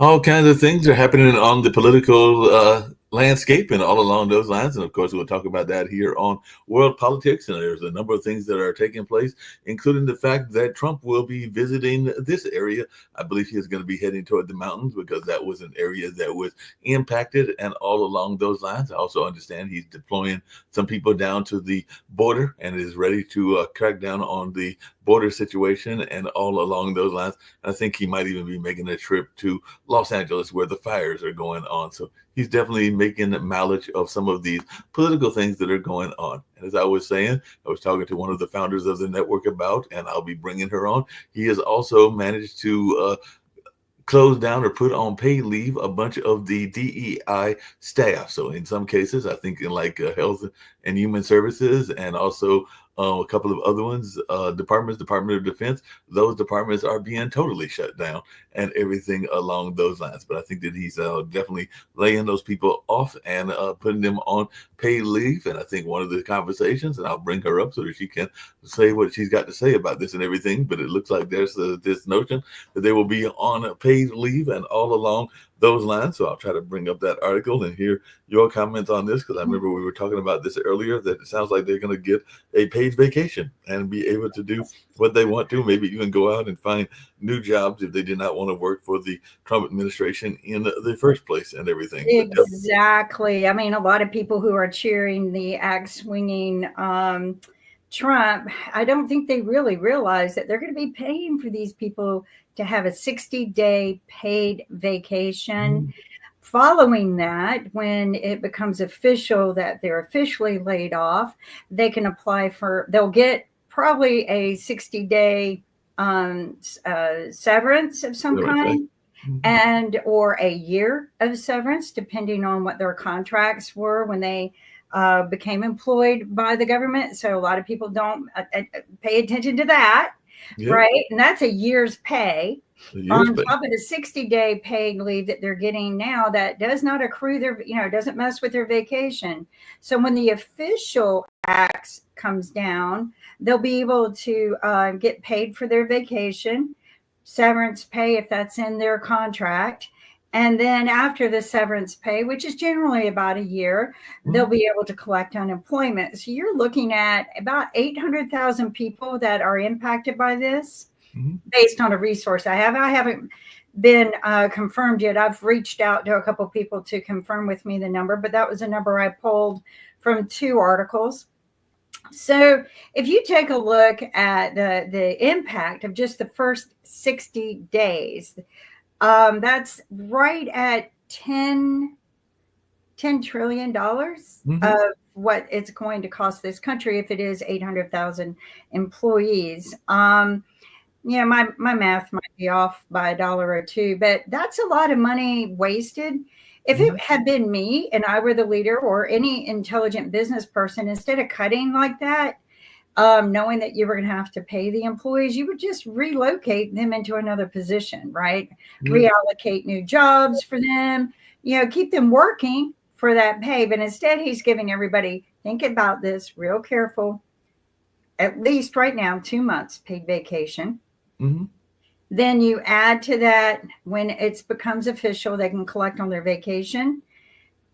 All kinds of things are happening on the political landscape and all along those lines. And of course, we'll talk about that here on World Politics. And there's a number of things that are taking place, including the fact that Trump will be visiting this area. I believe he is going to be heading toward the mountains because that was an area that was impacted. And all along those lines, I also understand he's deploying some people down to the border and is ready to crack down on the border situation and all along those lines. I think he might even be making a trip to Los Angeles where the fires are going on. So he's definitely making mileage of some of these political things that are going on. And as I was saying, I was talking to one of the founders of the network about, and I'll be bringing her on. He has also managed to close down or put on paid leave a bunch of the DEI staff. So in some cases, I think in like health and human services and also a couple of other ones, Department of Defense, those departments are being totally shut down and everything along those lines. But I think that he's definitely laying those people off and putting them on paid leave. And I think one of the conversations, and I'll bring her up so that she can say what she's got to say about this and everything. But it looks like there's this notion that they will be on paid leave and all along those lines. So I'll try to bring up that article and hear your comments on this, because I remember we were talking about this earlier, that it sounds like they're going to get a paid vacation and be able to do what they want to, maybe even go out and find new jobs if they did not want to work for the Trump administration in the first place and everything. Exactly. I mean, a lot of people who are cheering the axe swinging Trump, I don't think they really realize that they're going to be paying for these people to have a 60-day paid vacation. Mm-hmm. Following that, when it becomes official that they're officially laid off, they can apply they'll get probably a 60-day severance of some kind. Mm-hmm. And or a year of severance, depending on what their contracts were when they became employed by the government. So a lot of people don't pay attention to that, yep. Right? And that's a year's pay. On top of the 60-day paid leave that they're getting now, that does not accrue doesn't mess with their vacation. So when the official axe comes down, they'll be able to get paid for their vacation, severance pay if that's in their contract. And then after the severance pay, which is generally about a year, mm-hmm. they'll be able to collect unemployment. So you're looking at about 800,000 people that are impacted by this. Mm-hmm. Based on a resource I have. I haven't been confirmed yet. I've reached out to a couple of people to confirm with me the number, but that was a number I pulled from 2 articles. So if you take a look at the impact of just the first 60 days, that's right at $10 trillion mm-hmm. of what it's going to cost this country if it is 800,000 employees. My math might be off by $1 or $2, but that's a lot of money wasted. If it had been me and I were the leader or any intelligent business person, instead of cutting like that, knowing that you were going to have to pay the employees, you would just relocate them into another position, right? Mm-hmm. Reallocate new jobs for them, keep them working for that pay. But instead, he's giving everybody, think about this real careful, at least right now, 2 months paid vacation. Mm-hmm. Then you add to that, when it becomes official, they can collect on their vacation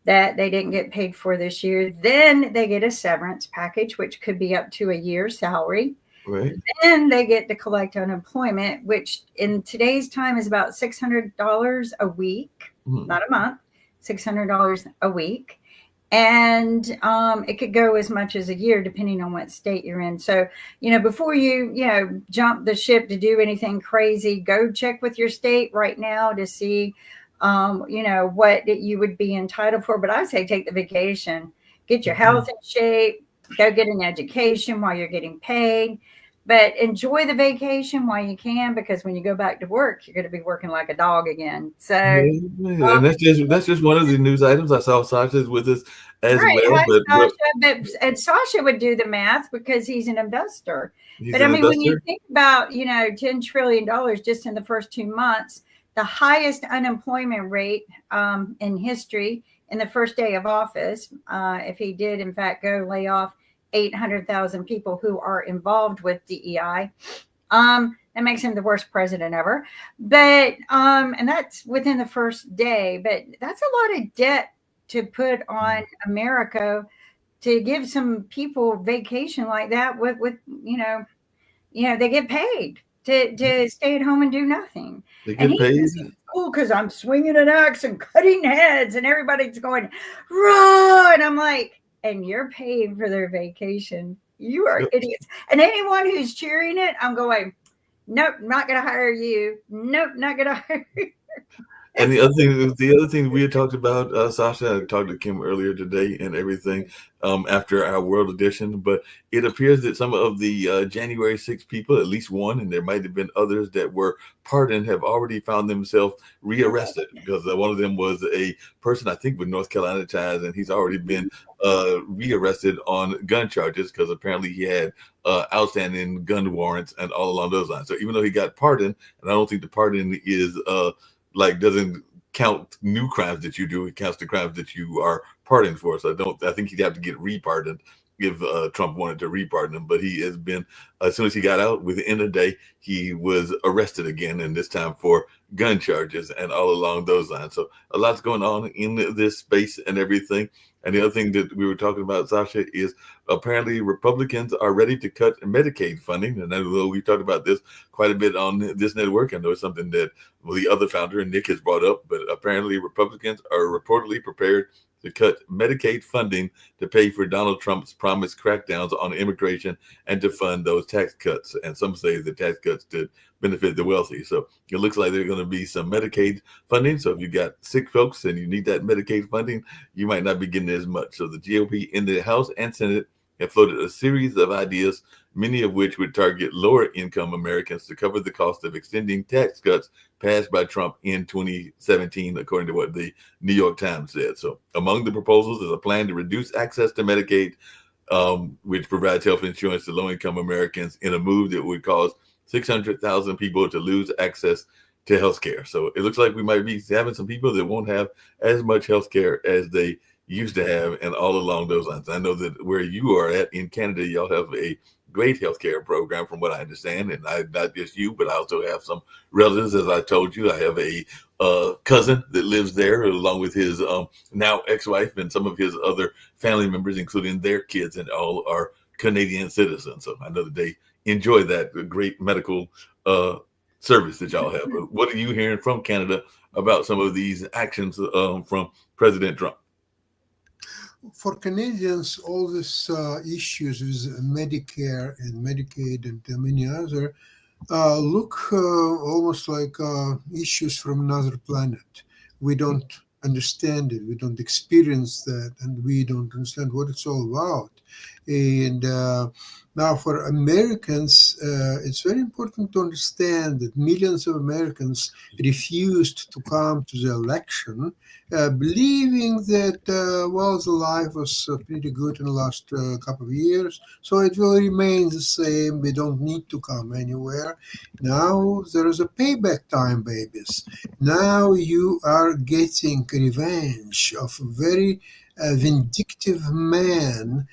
that they didn't get paid for this year. Then they get a severance package, which could be up to a year's salary. Right. Then they get to collect unemployment, which in today's time is about $600 a week, mm-hmm. not a month, $600 a week. And it could go as much as a year, depending on what state you're in. So, before you, jump the ship to do anything crazy, go check with your state right now to see, what you would be entitled for. But I say take the vacation, get your health in shape, go get an education while you're getting paid. But enjoy the vacation while you can, because when you go back to work, you're going to be working like a dog again. So, Yeah, and that's just one of the news items. I saw Sasha's with us as right. well, Hi, but Sasha. And Sasha would do the math because he's an investor. he's But I an mean, when you investor. think about, $10 trillion just in the first 2 months, the highest unemployment rate in history in the first day of office, if he did, in fact, go lay off 800,000 people who are involved with DEI. That makes him the worst president ever. But and that's within the first day. But that's a lot of debt to put on America, to give some people vacation like that with they get paid to stay at home and do nothing. They And get he paid. thinks he's cool because I'm swinging an axe and cutting heads, and everybody's going run. I'm like, and you're paying for their vacation. You are idiots. And anyone who's cheering it, I'm going, nope, not going to hire you. Nope, not going to hire you. And It's the other thing we had talked about, Sasha, I talked to Kim earlier today and everything, after our World Edition. But it appears that some of the January 6 people, at least one, and there might have been others that were pardoned, have already found themselves rearrested, because one of them was a person, I think, with North Carolina ties, and he's already been rearrested on gun charges because apparently he had outstanding gun warrants and all along those lines. So even though he got pardoned, and I don't think the pardon is like doesn't count new crimes that you do. It counts the crimes that you are pardoned for. So I think he'd have to get repardoned if Trump wanted to repardon him. But he has been, as soon as he got out, within a day, he was arrested again, and this time for gun charges and all along those lines. So a lot's going on in this space and everything. And the other thing that we were talking about, Sasha, is apparently Republicans are ready to cut Medicaid funding. And I know we talked about this quite a bit on this network. I know it's something that the other founder, Nick, has brought up, but apparently Republicans are reportedly prepared to cut Medicaid funding to pay for Donald Trump's promised crackdowns on immigration and to fund those tax cuts. And some say the tax cuts to benefit the wealthy. So it looks like there's going to be some Medicaid funding. So if you got sick folks and you need that Medicaid funding, you might not be getting as much. So the GOP in the House and Senate have floated a series of ideas, many of which would target lower income Americans to cover the cost of extending tax cuts passed by Trump in 2017, according to what the New York Times said. So among the proposals is a plan to reduce access to Medicaid, which provides health insurance to low-income Americans, in a move that would cause 600,000 people to lose access to health care. So it looks like we might be having some people that won't have as much health care as they used to have, and all along those lines. I know that where you are at in Canada, y'all have a great healthcare program, from what I understand, and not just you, but I also have some relatives. As I told you, I have a cousin that lives there, along with his now ex-wife and some of his other family members, including their kids, and all are Canadian citizens. So I know that they enjoy that great medical service that y'all have. But what are you hearing from Canada about some of these actions from President Trump? For Canadians, all these issues with Medicare and Medicaid and many other look almost like issues from another planet. We don't understand it, we don't experience that, and we don't understand what it's all about. And now, for Americans, it's very important to understand that millions of Americans refused to come to the election, believing that, well, the life was pretty good in the last couple of years, so it will remain the same. We don't need to come anywhere. Now there is a payback time, babies. Now you are getting revenge of a very vindictive man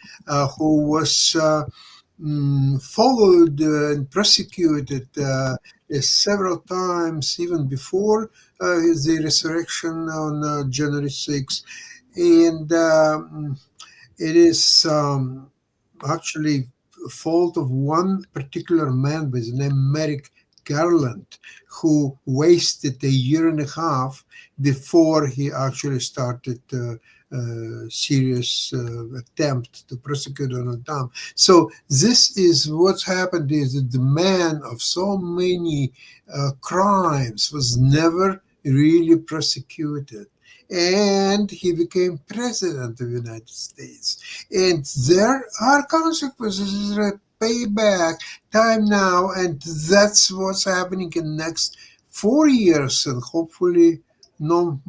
who was followed and prosecuted several times, even before the resurrection on January 6th. And it is actually fault of one particular man by the name Merrick Garland, who wasted a year and a half before he actually started serious attempt to prosecute Donald Trump. So this is what's happened, is that the man of so many crimes was never really prosecuted. And he became president of the United States. And there are consequences. There are payback, time now, and that's what's happening in next 4 years, and hopefully no,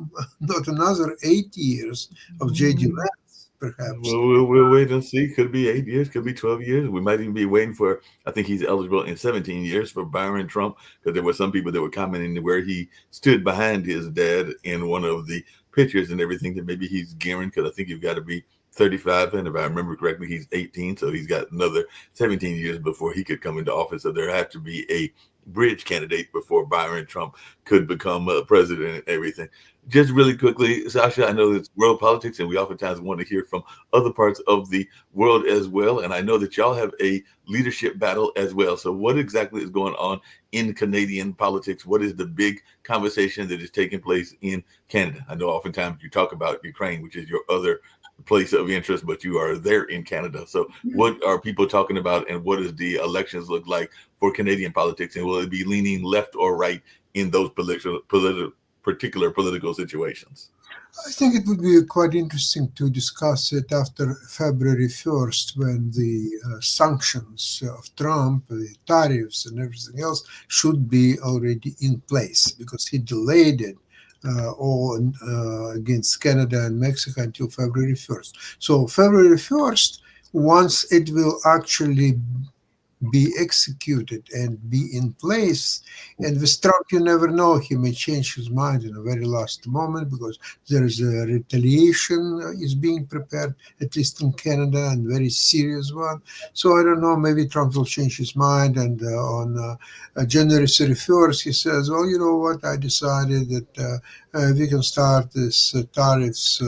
not another 8 years of J.D. Vance, perhaps. We'll wait and see. Could be 8 years, could be 12 years. We might even be waiting for, I think he's eligible in 17 years for Byron Trump, because there were some people that were commenting where he stood behind his dad in one of the pictures and everything, that maybe he's gearing, because I think you've got to be 35. And if I remember correctly, he's 18. So he's got another 17 years before he could come into office. So there had to be a bridge candidate before Byron Trump could become president and everything. Just really quickly, Sasha, I know it's world politics, and we oftentimes want to hear from other parts of the world as well. And I know that y'all have a leadership battle as well. So what exactly is going on in Canadian politics? What is the big conversation that is taking place in Canada? I know oftentimes you talk about Ukraine, which is your other place of interest, but you are there in Canada. So what are people talking about, and what does the elections look like for Canadian politics? And will it be leaning left or right in those particular political situations? I think it would be quite interesting to discuss it after February 1st, when the sanctions of Trump, the tariffs and everything else should be already in place, because he delayed it all against Canada and Mexico until February 1st. So February 1st, once it will actually be executed and be in place. And with Trump, you never know. He may change his mind in the very last moment, because there is a retaliation is being prepared, at least in Canada, and very serious one. So I don't know, maybe Trump will change his mind, and on January 31st, he says, well, you know what, I decided that we can start this tariffs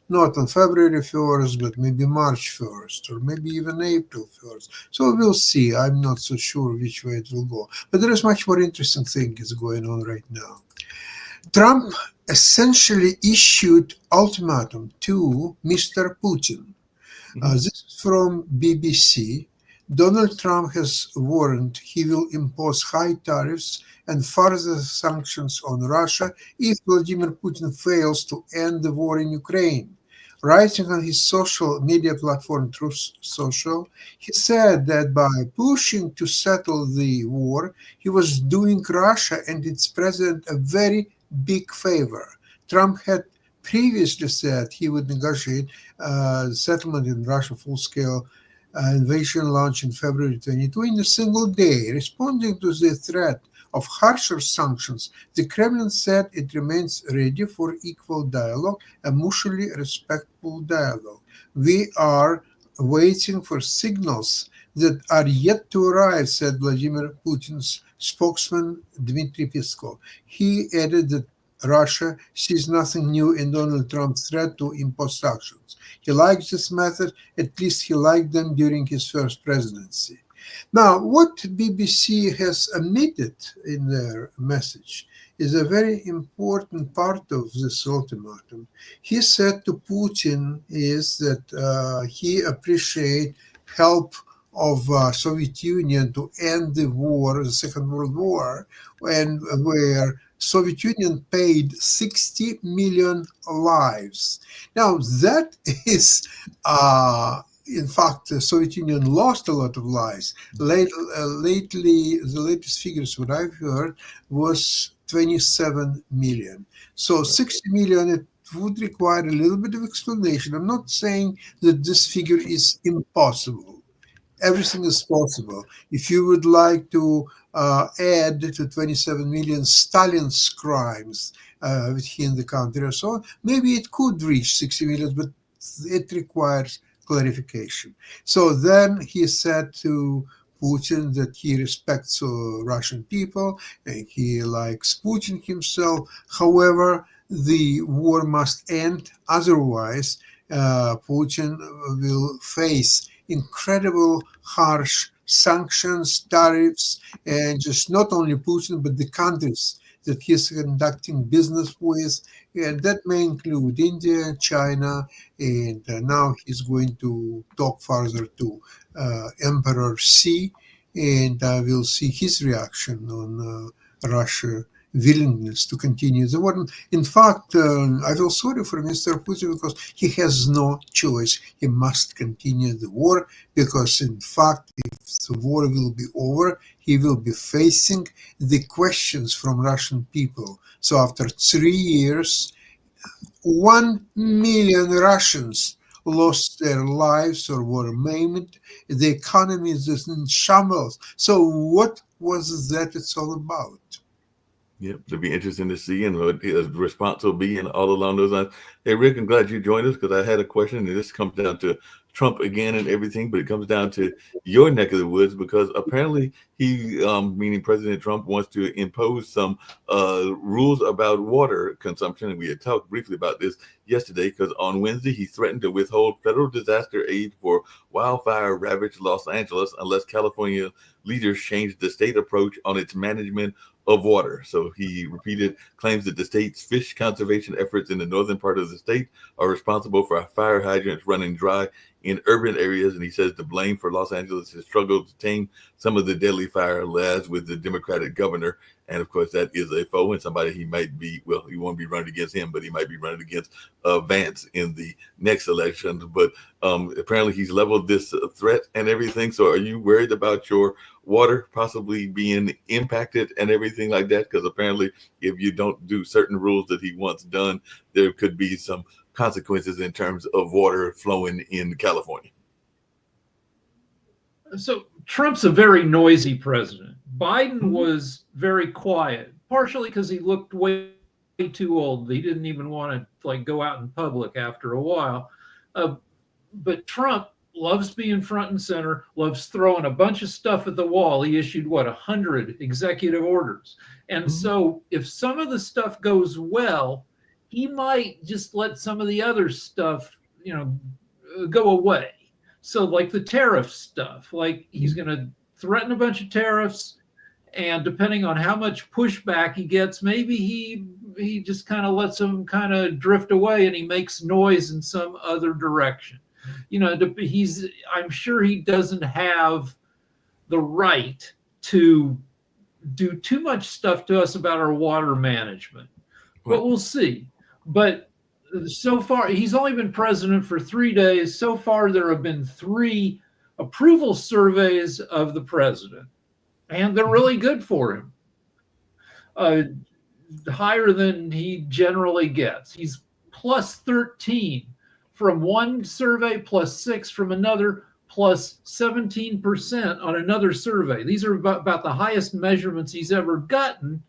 not on February 1st, but maybe March 1st, or maybe even April 1st. So we'll see. I'm not so sure which way it will go. But there is much more interesting thing is going on right now. Trump essentially issued ultimatum to Mr. Putin. This is from BBC. Donald Trump has warned he will impose high tariffs and further sanctions on Russia if Vladimir Putin fails to end the war in Ukraine. Writing on his social media platform Truth Social, he said that by pushing to settle the war, he was doing Russia and its president a very big favor. Trump had previously said he would negotiate settlement in Russia full-scale invasion launched in February 22 in a single day. Responding to the threat of harsher sanctions, the Kremlin said it remains ready for equal dialogue, a mutually respectful dialogue. We are waiting for signals that are yet to arrive, said Vladimir Putin's spokesman Dmitry Peskov. He added that Russia sees nothing new in Donald Trump's threat to impose sanctions. He likes this method, at least he liked them during his first presidency. Now, what BBC has omitted in their message is a very important part of this ultimatum. He said to Putin is that he appreciates help of Soviet Union to end the war, the Second World War, and where Soviet Union paid 60 million lives. Now, that is in fact, the Soviet Union lost a lot of lives. Lately, the latest figures what I've heard was 27 million. So 60 million, it would require a little bit of explanation. I'm not saying that this figure is impossible. Everything is possible. If you would like to add to 27 million Stalin's crimes within the country or so on, maybe it could reach 60 million, but it requires clarification. So then he said to Putin that he respects Russian people and he likes Putin himself. However, the war must end. Otherwise, Putin will face incredible harsh sanctions, tariffs, and just not only Putin, but the countries that he's conducting business with, and that may include India, China, and now he's going to talk further to Emperor Xi, and we'll see his reaction on Russia willingness to continue the war. In fact, I feel sorry for Mr. Putin because he has no choice. He must continue the war because, in fact, if the war will be over, he will be facing the questions from Russian people. So after 3 years, 1 million Russians lost their lives or were maimed. The economy is in shambles. So what was that it's all about? Yep, it'll be interesting to see and what his response will be and all along those lines. Hey, Rick, I'm glad you joined us because I had a question, and this comes down to Trump again and everything, but it comes down to your neck of the woods because apparently he, meaning President Trump, wants to impose some rules about water consumption. And we had talked briefly about this yesterday because on Wednesday he threatened to withhold federal disaster aid for wildfire-ravaged Los Angeles unless California leaders change the state approach on its management of water. So he repeated claims that the state's fish conservation efforts in the northern part of the state are responsible for fire hydrants running dry in urban areas. And he says the blame for Los Angeles' struggle to tame some of the deadly fire lies with the Democratic governor. And of course, that is a foe and somebody he might be, well, he won't be running against him, but he might be running against Vance in the next election. But apparently he's leveled this threat and everything. So are you worried about your water possibly being impacted and everything like that? Because apparently if you don't do certain rules that he wants done, there could be some consequences in terms of water flowing in California. So Trump's a very noisy president. Biden was very quiet, partially because he looked way too old. He didn't even want to go out in public after a while. But Trump loves being front and center, loves throwing a bunch of stuff at the wall. He issued 100 executive orders. And so if some of the stuff goes well, he might just let some of the other stuff, go away. So like the tariff stuff, he's going to threaten a bunch of tariffs, and depending on how much pushback he gets, maybe he just kind of lets them kind of drift away and he makes noise in some other direction. I'm sure he doesn't have the right to do too much stuff to us about our water management, but we'll see. But so far, he's only been president for 3 days. So far, there have been 3 approval surveys of the president, and they're really good for him. Higher than he generally gets. He's plus 13 from one survey, plus 6 from another, plus 17% on another survey. These are about the highest measurements he's ever gotten.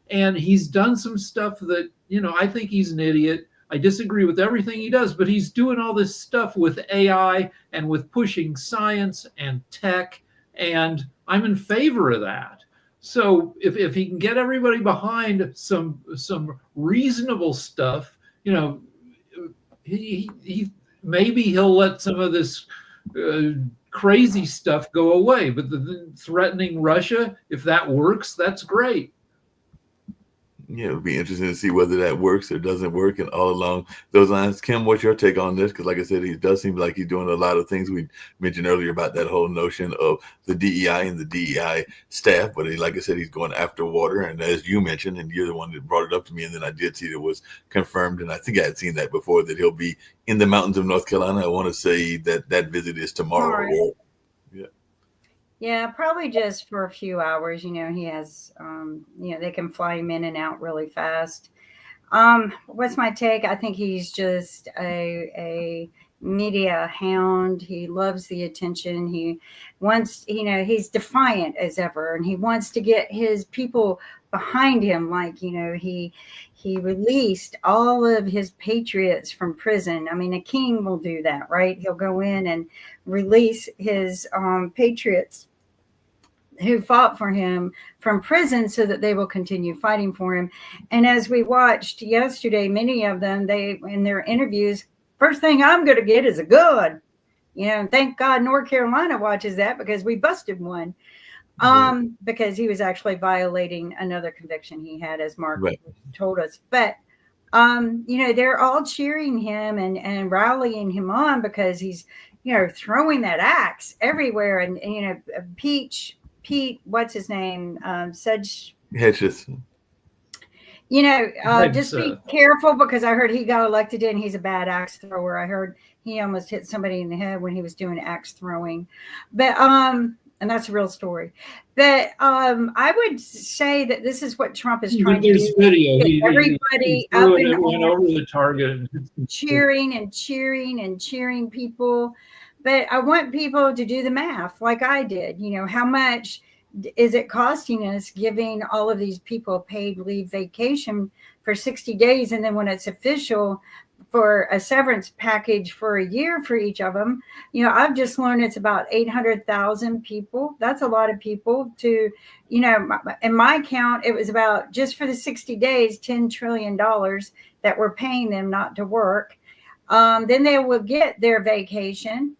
And he's done some stuff that, I think he's an idiot. I disagree with everything he does, but he's doing all this stuff with AI and with pushing science and tech, and I'm in favor of that. So if he can get everybody behind some reasonable stuff, he maybe he'll let some of this crazy stuff go away. But the threatening Russia, if that works, that's great. Yeah, it'll be interesting to see whether that works or doesn't work and all along those lines. Kim, what's your take on this? Because like I said, he does seem like he's doing a lot of things. We mentioned earlier about that whole notion of the DEI and the DEI staff. But like I said, he's going after water. And as you mentioned, and you're the one that brought it up to me, and then I did see that it was confirmed. And I think I had seen that before, that he'll be in the mountains of North Carolina. I want to say that visit is tomorrow. Yeah, probably just for a few hours. He has, they can fly him in and out really fast. What's my take? I think he's just a media hound. He loves the attention. He wants, he's defiant as ever, and he wants to get his people behind him. He released all of his patriots from prison. I mean, a king will do that, right? He'll go in and release his patriots who fought for him from prison so that they will continue fighting for him. And as we watched yesterday, many of them, they, in their interviews, first thing I'm going to get is a gun. And thank God North Carolina watches that, because we busted one. Because he was actually violating another conviction he had, as Mark told us. But, they're all cheering him and rallying him on because he's, throwing that axe everywhere. And Pete, what's his name? Hedges. Just be Seth. careful, because I heard he got elected and he's a bad axe thrower. I heard he almost hit somebody in the head when he was doing axe throwing, but and that's a real story. But I would say that this is what Trump is trying to There's do. video. Get He everybody threw up it, and it went on, over the target. cheering and cheering and cheering people. But I want people to do the math like I did. How much is it costing us giving all of these people paid leave vacation for 60 days? And then when it's official, for a severance package for a year for each of them, I've just learned it's about 800,000 people. That's a lot of people to, in my count, it was about, just for the 60 days, $10 trillion that we're paying them not to work. Then they will get their vacation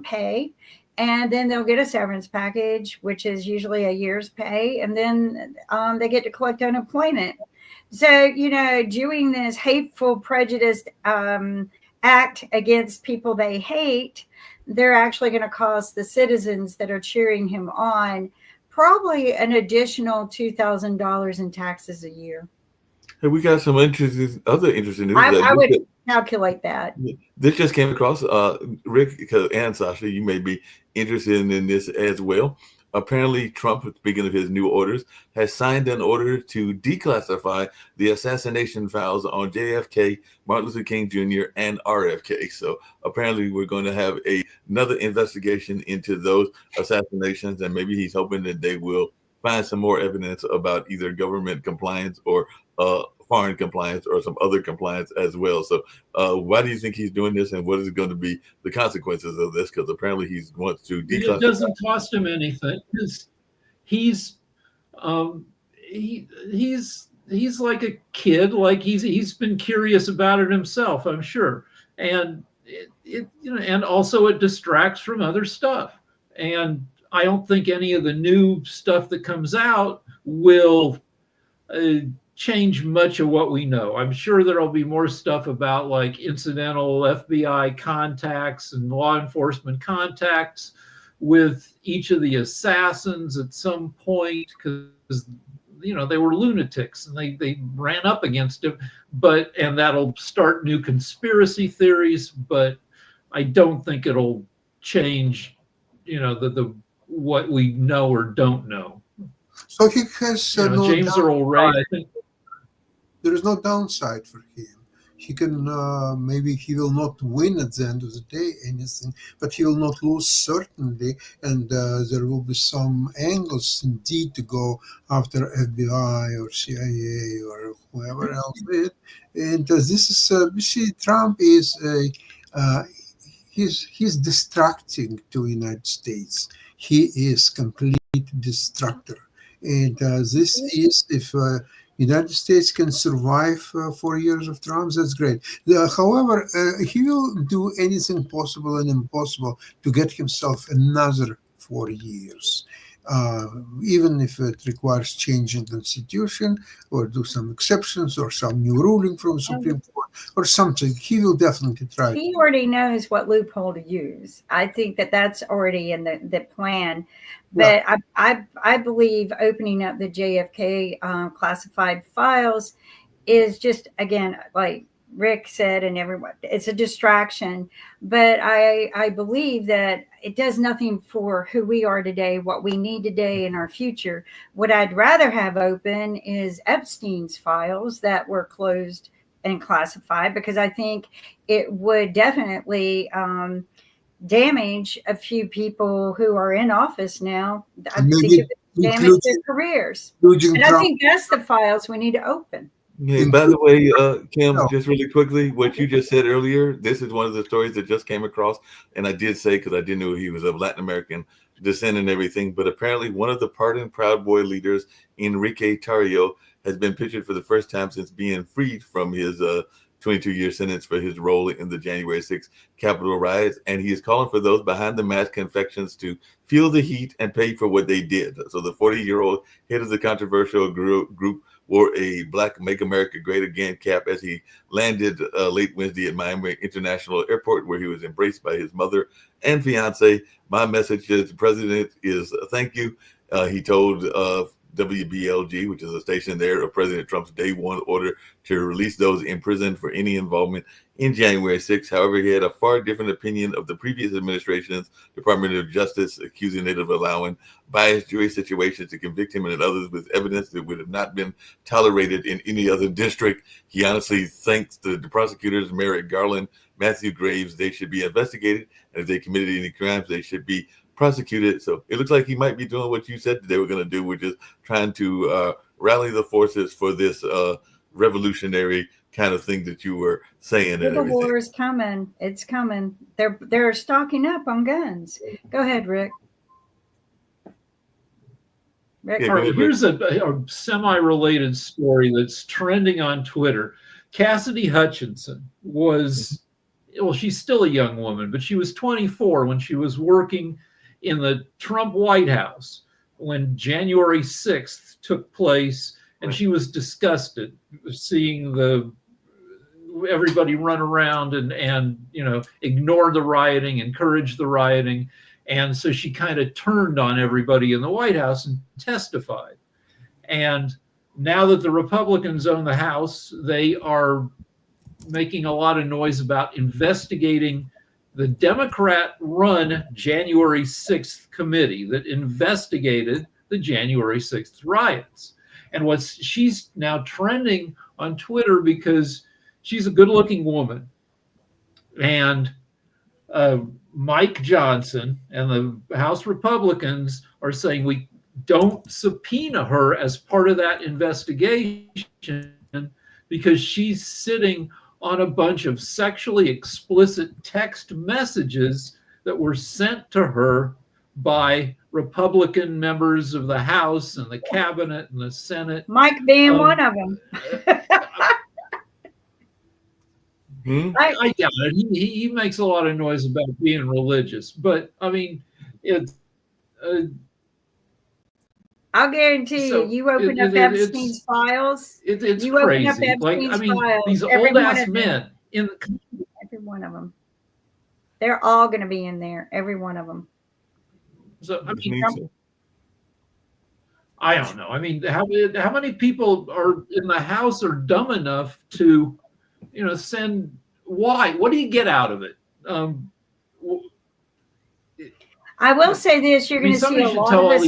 pay, and then they'll get a severance package, which is usually a year's pay. And then they get to collect unemployment. So, doing this hateful, prejudiced act against people they hate, they're actually going to cost the citizens that are cheering him on probably an additional $2,000 in taxes a year. Hey, we got some other interesting news. I would calculate that. This just came across, Rick and Sasha, you may be interested in this as well. Apparently, Trump, speaking of his new orders, has signed an order to declassify the assassination files on JFK, Martin Luther King Jr., and RFK. So apparently we're going to have another investigation into those assassinations, and maybe he's hoping that they will find some more evidence about either government compliance or foreign compliance or some other compliance as well. So why do you think he's doing this, and what is going to be the consequences of this? Because apparently he wants to declassify. It doesn't cost him anything. He's like a kid. Like he's been curious about it himself, I'm sure. And and also it distracts from other stuff. And I don't think any of the new stuff that comes out will change much of what we know. I'm sure there'll be more stuff about like incidental FBI contacts and law enforcement contacts with each of the assassins at some point, because they were lunatics and they ran up against him, and that'll start new conspiracy theories, but I don't think it'll change the what we know or don't know. So he has James Earl Ray, I think there is no downside for him. He can maybe he will not win at the end of the day anything, but he will not lose certainly, and there will be some angles indeed to go after FBI or CIA or whoever else it. And this is you see, Trump is he's distracting to the United States. He is complete destructor, and this is if. United States can survive 4 years of Trump, that's great. However, he will do anything possible and impossible to get himself another 4 years, even if it requires changing the constitution or do some exceptions or some new ruling from the Supreme Court or something. He will definitely try. He already knows what loophole to use. I think that's already in the plan. But I believe opening up the JFK classified files is just, again, like Rick said, and everyone, it's a distraction. But I believe that it does nothing for who we are today, what we need today in our future. What I'd rather have open is Epstein's files that were closed and classified, because I think it would definitely damage a few people who are in office now. I think it would damage their careers. And I think that's the files we need to open. Yeah, by the way, Kim, just really quickly, what you just said earlier, this is one of the stories that just came across. And I did say, because I didn't know he was of Latin American descent and everything, but apparently one of the pardoned Proud Boy leaders, Enrique Tarrio, has been pictured for the first time since being freed from his 22-year sentence for his role in the January 6th Capitol riots. And he is calling for those behind the mask confections to feel the heat and pay for what they did. So the 40-year-old head of the controversial group wore a black Make America Great Again cap as he landed late Wednesday at Miami International Airport, where he was embraced by his mother and fiance. My message to the president is thank you. He told WBLG, which is a station there, of President Trump's day one order to release those in prison for any involvement in January 6th. However, he had a far different opinion of the previous administration's Department of Justice, accusing it of allowing biased jury situations to convict him and others with evidence that would have not been tolerated in any other district. He honestly thinks the prosecutors, Merrick Garland, Matthew Graves, they should be investigated, and if they committed any crimes, they should be prosecuted. So it looks like he might be doing what you said that they were going to do, which is trying to rally the forces for this revolutionary kind of thing that you were saying. The war is coming. It's coming. They're stocking up on guns. Go ahead, Rick. Yeah, All right, here's a semi-related story that's trending on Twitter. Cassidy Hutchinson was, well, she's still a young woman, but she was 24 when she was working in the Trump White House when January 6th took place, and she was disgusted seeing everybody run around and ignore the rioting, encourage the rioting. And so she kind of turned on everybody in the White House and testified. And now that the Republicans own the House, they are making a lot of noise about investigating the Democrat-run January 6th committee that investigated the January 6th riots. And she's now trending on Twitter because she's a good-looking woman. And Mike Johnson and the House Republicans are saying we don't subpoena her as part of that investigation because she's sitting on a bunch of sexually explicit text messages that were sent to her by Republican members of the House and the cabinet and the Senate. Mike being one of them. I doubt it. He makes a lot of noise about being religious, but I mean, it's. I'll guarantee you open up Epstein's files. It's you crazy. Open up Epstein's files, these old ass men in the every one of them. They're all going to be in there. Every one of them. So I mean, I don't know. I mean, how many people are in the House are dumb enough to, send? Why? What do you get out of it? I will say this: you're going to see a lot of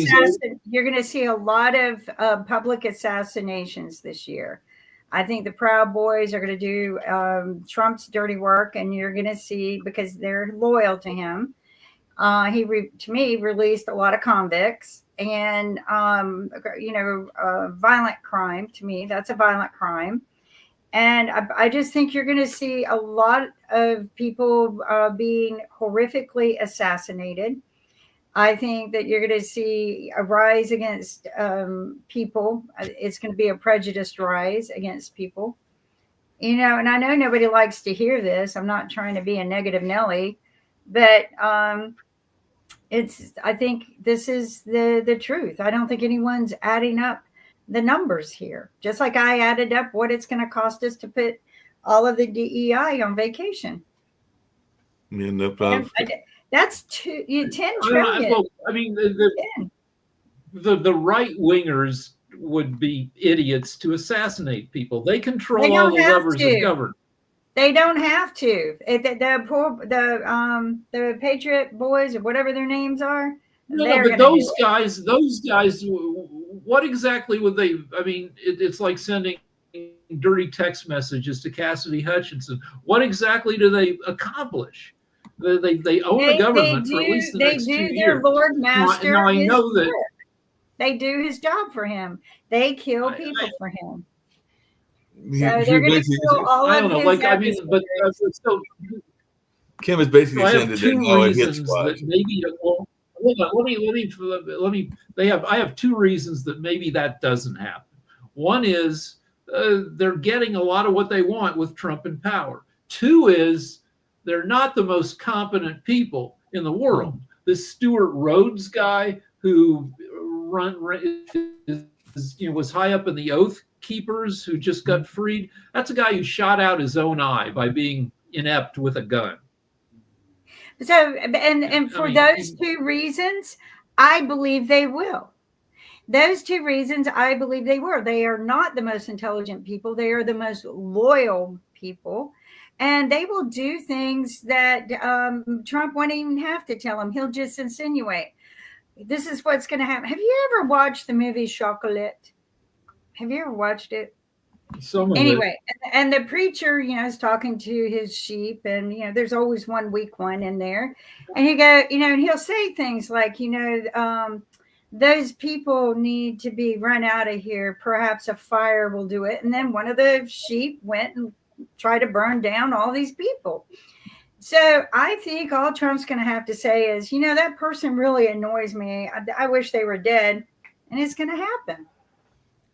you're going to see a lot of public assassinations this year. I think the Proud Boys are going to do Trump's dirty work, and you're going to see, because they're loyal to him. To me, released a lot of convicts, and violent crime. To me, that's a violent crime. And I just think you're going to see a lot of people being horrifically assassinated. I think that you're going to see a rise against people. It's going to be a prejudiced rise against people. And I know nobody likes to hear this. I'm not trying to be a negative Nelly, but I think this is the truth. I don't think anyone's adding up the numbers here. Just like I added up what it's going to cost us to put all of the DEI on vacation. Yeah, no problem. That's 10 trillion. Well, I mean, the right wingers would be idiots to assassinate people. They control all the levers of government. They don't have to. The Patriot Boys or whatever their names are. No, but those guys, what exactly would they? I mean, it's like sending dirty text messages to Cassidy Hutchinson. What exactly do they accomplish? They own the government for at least the next 2 years. They do their Lord Master. Now I know that they do his job for him. They kill people for him. So they're going to kill all of his episodes. But still, Kim is basically saying that two reasons that maybe. Hold on, let me. I have two reasons that maybe that doesn't happen. One is they're getting a lot of what they want with Trump in power. Two is they're not the most competent people in the world. This Stuart Rhodes guy who was high up in the Oath Keepers, who just got freed. That's a guy who shot out his own eye by being inept with a gun. So, and for those two reasons, I believe they will. those two reasons, I believe they were. They are not the most intelligent people. They are the most loyal people. And they will do things that Trump won't even have to tell them. He'll just insinuate, this is what's going to happen. Have you ever watched the movie Chocolate? Have you ever watched it? Some of it. Anyway, and the preacher, is talking to his sheep, and there's always one weak one in there, and and he'll say things like, those people need to be run out of here. Perhaps a fire will do it. And then one of the sheep went and tried to burn down all these people. So I think all Trump's going to have to say is, that person really annoys me. I wish they were dead, and it's going to happen.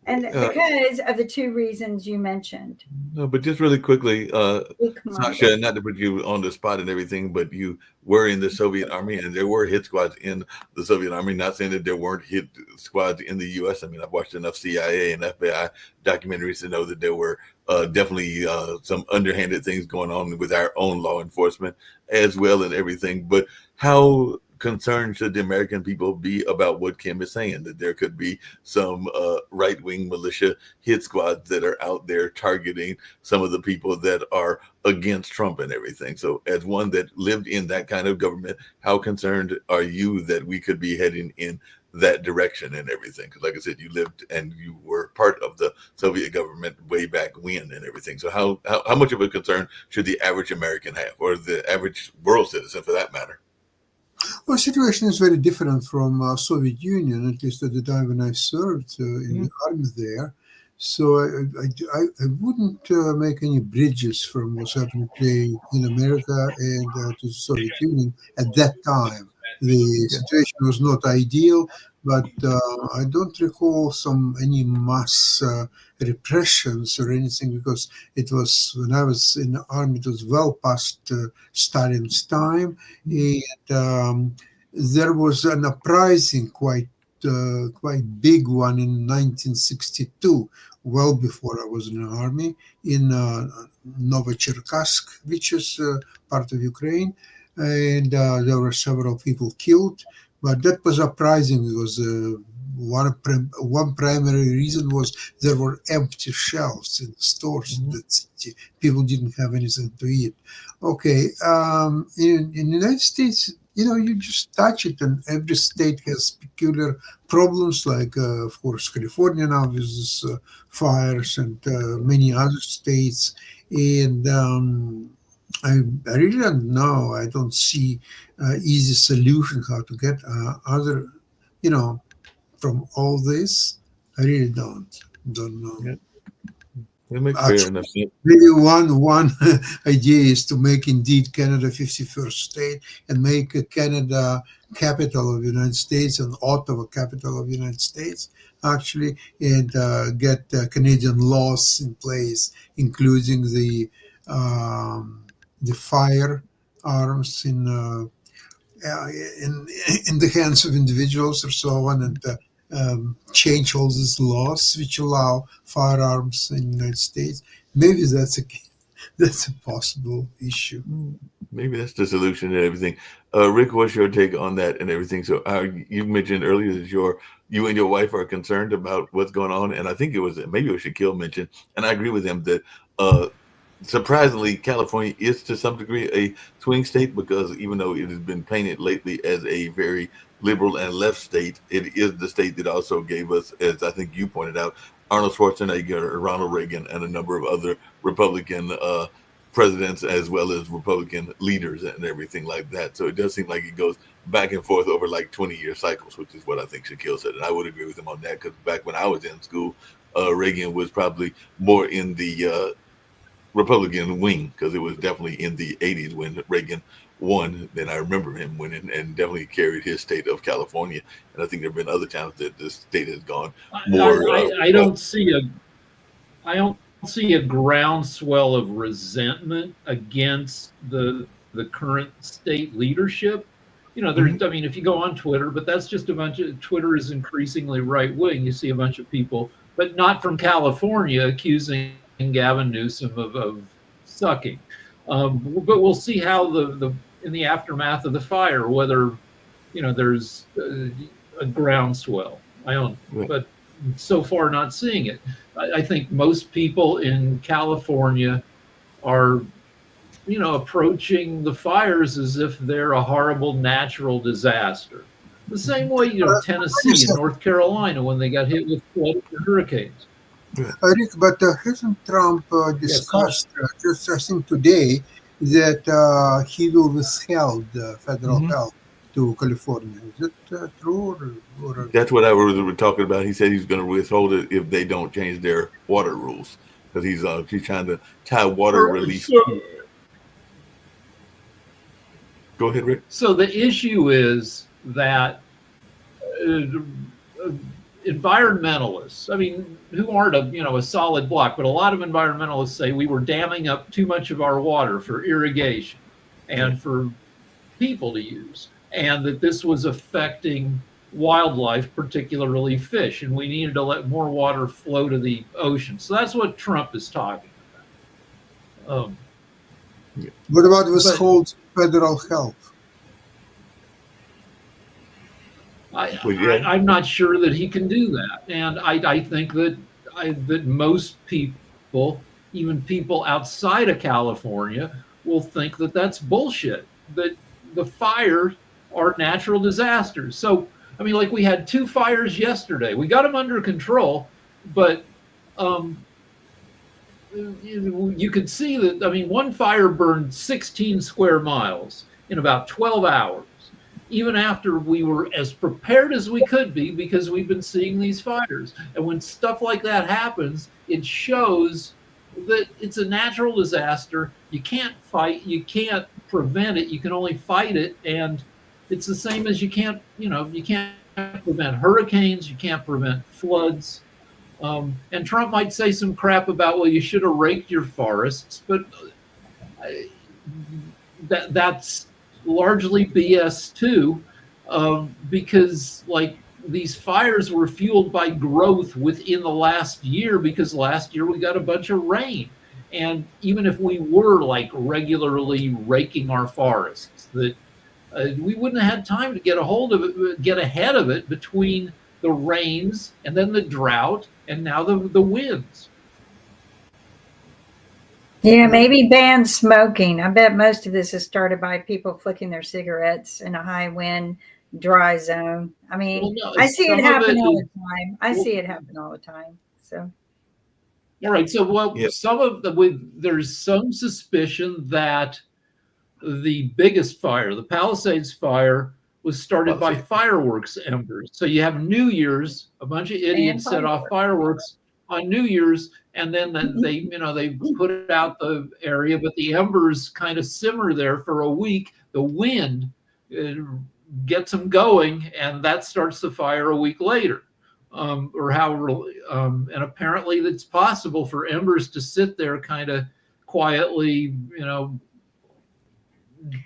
And because of the two reasons you mentioned. No, but just really quickly, Sasha, not to put you on the spot and everything, but you were in the Soviet Army, and there were hit squads in the Soviet Army. Not saying that there weren't hit squads in the U.S. I mean, I've watched enough CIA and FBI documentaries to know that there were definitely some underhanded things going on with our own law enforcement as well and everything. But how concerned should the American people be about what Kim is saying, that there could be some right-wing militia hit squads that are out there targeting some of the people that are against Trump and everything? So as one that lived in that kind of government, how concerned are you that we could be heading in that direction and everything? Because like I said, you lived and you were part of the Soviet government way back when and everything. So how much of a concern should the average American have, or the average world citizen for that matter? Well, the situation is very different from Soviet Union, at least at the time when I served in the army there. So I wouldn't make any bridges from what's happening today in America and to the Soviet Union at that time. The situation was not ideal, but I don't recall any mass repressions or anything, because it was, when I was in the army, it was well past Stalin's time, and there was an uprising, quite big one, in 1962, well before I was in the army, in Novocherkassk, which is part of Ukraine, and there were several people killed. But that was uprising because one primary reason was there were empty shelves in the stores in that city. People didn't have anything to eat. Okay, in the United States, you just touch it, and every state has peculiar problems, like, of course, California now with this fires, and many other states. And I really don't know. I don't see easy solution how to get other, from all this. I really don't know. Yeah. That makes fair enough sense. Maybe one idea is to make indeed Canada 51st state, and make Canada capital of the United States and Ottawa capital of the United States, actually, and get Canadian laws in place, including the firearms in the hands of individuals or so on, and change all these laws which allow firearms in the United States. Maybe that's a possible issue. Maybe that's the solution to everything. Rick, what's your take on that and everything? So you mentioned earlier that you and your wife are concerned about what's going on, and I think maybe it was Shaquille mentioned, and I agree with him that surprisingly, California is to some degree a swing state, because even though it has been painted lately as a very liberal and left state, it is the state that also gave us, as I think you pointed out, Arnold Schwarzenegger, Ronald Reagan, and a number of other Republican presidents, as well as Republican leaders and everything like that. So it does seem like it goes back and forth over like 20-year cycles, which is what I think Shaquille said. And I would agree with him on that, because back when I was in school, Reagan was probably more in the Republican wing, because it was definitely in the 80s when Reagan won. Then I remember him winning and definitely carried his state of California. And I think there have been other times that the state has gone more. I don't see a groundswell of resentment against the current state leadership. There's, I mean, if you go on Twitter, but that's just Twitter is increasingly right wing. You see a bunch of people, but not from California, accusing Gavin Newsom of sucking. But we'll see how in the aftermath of the fire, whether there's a groundswell. I own, Right. but so far not seeing it. I think most people in California are, approaching the fires as if they're a horrible natural disaster. The same way, Wait a Tennessee and second, North Carolina when they got hit with floods and hurricanes. Rick, but hasn't Trump Yes, sir. discussed just I think today that he will withhold federal Mhm. help to California? Is it true or That's what I was talking about. He said he's going to withhold it if they don't change their water rules because he's trying to tie water relief. Go ahead, Rick. So the issue is that uh, environmentalists, I mean, who aren't a solid block, but a lot of environmentalists say we were damming up too much of our water for irrigation and for people to use, and that this was affecting wildlife, particularly fish, and we needed to let more water flow to the ocean. So that's what Trump is talking about. what about withhold federal help? Well, yeah. I'm not sure that he can do that, and I think that that most people, even people outside of California, will think that that's bullshit. That the fires are natural disasters. So I mean, like we had 2 fires yesterday. We got them under control, but um, you could see that. I mean, one fire burned 16 square miles in about 12 hours even after we were as prepared as we could be because we've been seeing these fires. And when stuff like that happens, it shows that it's a natural disaster. You can't fight, you can't prevent it, you can only fight it. And it's the same as you can't prevent hurricanes, you can't prevent floods. And Trump might say some crap about, well, you should have raked your forests, but that's largely BS too, because like these fires were fueled by growth within the last year because last year we got a bunch of rain. And even if we were like regularly raking our forests, that we wouldn't have had time to get ahead of it between the rains and then the drought and now the winds. Yeah, maybe ban smoking. I bet most of this is started by people flicking their cigarettes in a high wind, dry zone. I mean, Well, no, I see it some of happen it all is, the time. I see it happen all the time. So, all right. So, well, Yeah. there's some suspicion that the biggest fire, the Palisades fire, was started by fireworks embers. So you have New Year's, a bunch of idiots set off fireworks on New Year's, and then they put it out the area, but the embers kind of simmer there for a week. The wind gets them going, and that starts the fire a week later. And apparently it's possible for embers to sit there kind of quietly,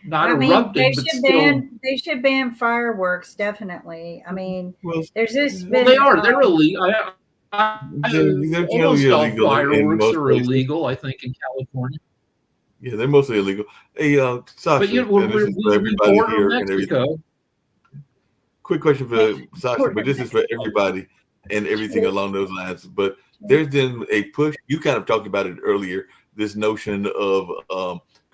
not erupting, but still. They should ban fireworks, definitely. I mean, Well, there's this Well, been, they're illegal. they're Almost generally all illegal in fireworks most are places. illegal, I think, in California. Yeah, they're mostly illegal. Hey, Sasha, But and this is for we everybody border here and everything. Mexico. Quick question for Sasha, but this is for everybody and everything along those lines. But there's been a push. You kind of talked about it earlier. This notion of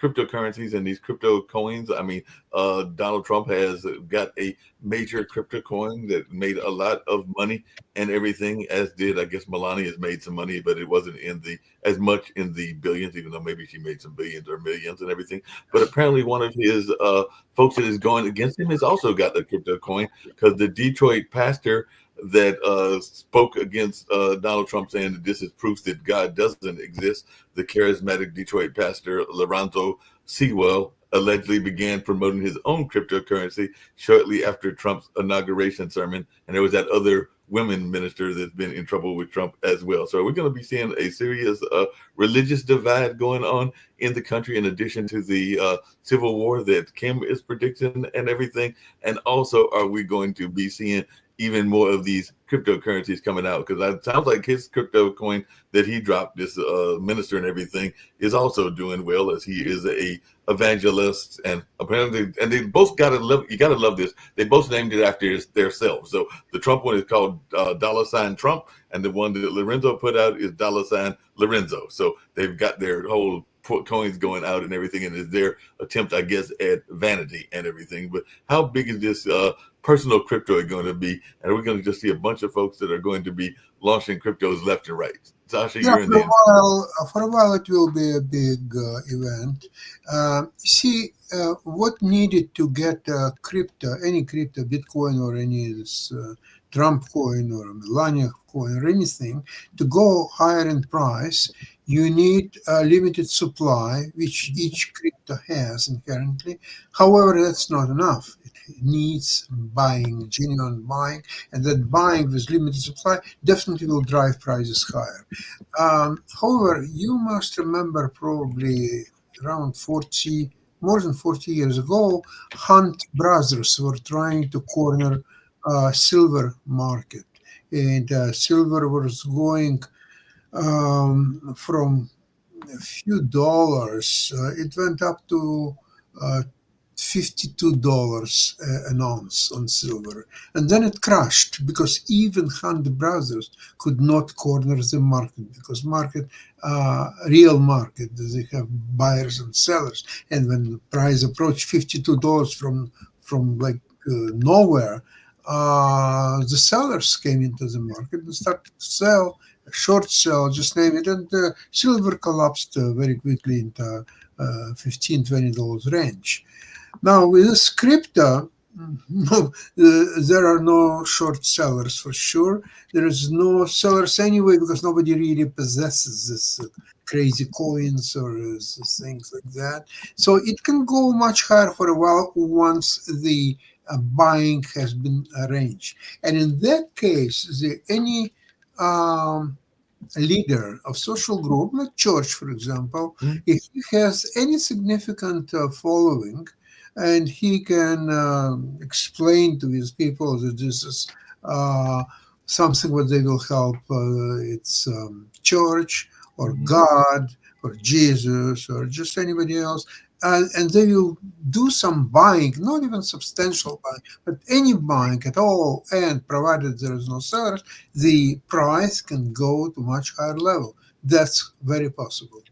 cryptocurrencies and these crypto coins. I mean, Donald Trump has got a major crypto coin that made a lot of money and everything, as did, I guess, Melania has made some money, but it wasn't as much in the billions, even though maybe she made some billions or millions and everything. But apparently one of his folks that is going against him has also got a crypto coin because the Detroit pastor that spoke against Donald Trump, saying that this is proof that God doesn't exist. The charismatic Detroit pastor, Lorenzo Sewell, allegedly began promoting his own cryptocurrency shortly after Trump's inauguration sermon. And there was that other women minister that's been in trouble with Trump as well. So we're going to be seeing a serious religious divide going on in the country, in addition to the civil war that Kim is predicting and everything. And also, are we going to be seeing even more of these cryptocurrencies coming out, because it sounds like his crypto coin that he dropped, this minister and everything, is also doing well, as he is a evangelist, and apparently, and they both you gotta love this. They both named it after themselves. So the Trump one is called $ Trump, and the one that Lorenzo put out is $ Lorenzo. So they've got their whole coins going out and everything, and it's their attempt, I guess, at vanity and everything. But how big is this personal crypto going to be? And are we going to just see a bunch of folks that are going to be launching cryptos left and right? Sasha, Yeah, you're in the for a while it will be a big event. What needed to get any crypto, Bitcoin or any Trump coin or Melania coin or anything, to go higher in price, you need a limited supply, which each crypto has inherently. However, that's not enough. It needs buying, genuine buying, and that buying with limited supply definitely will drive prices higher. However, you must remember probably around more than 40 years ago, Hunt brothers were trying to corner silver market, and silver was going from a few dollars. It went up to $52 an ounce on silver, and then it crashed because even Hunt brothers could not corner the market, because real market, they have buyers and sellers, and when the price approached $52 from like nowhere, the sellers came into the market and started to sell, short sell, just name it, and silver collapsed very quickly into $15-20 range. Now with this crypto, there are no short sellers for sure. There is no sellers anyway, because nobody really possesses this crazy coins or things like that. So it can go much higher for a while once the buying has been arranged. And in that case, any leader of social group, like church, for example, if he has any significant following, and he can explain to his people that this is something what they will help, it's church or God or Jesus or just anybody else, and they will do some buying, not even substantial buying, but any buying at all, and provided there is no sellers, the price can go to much higher level. That's very possible.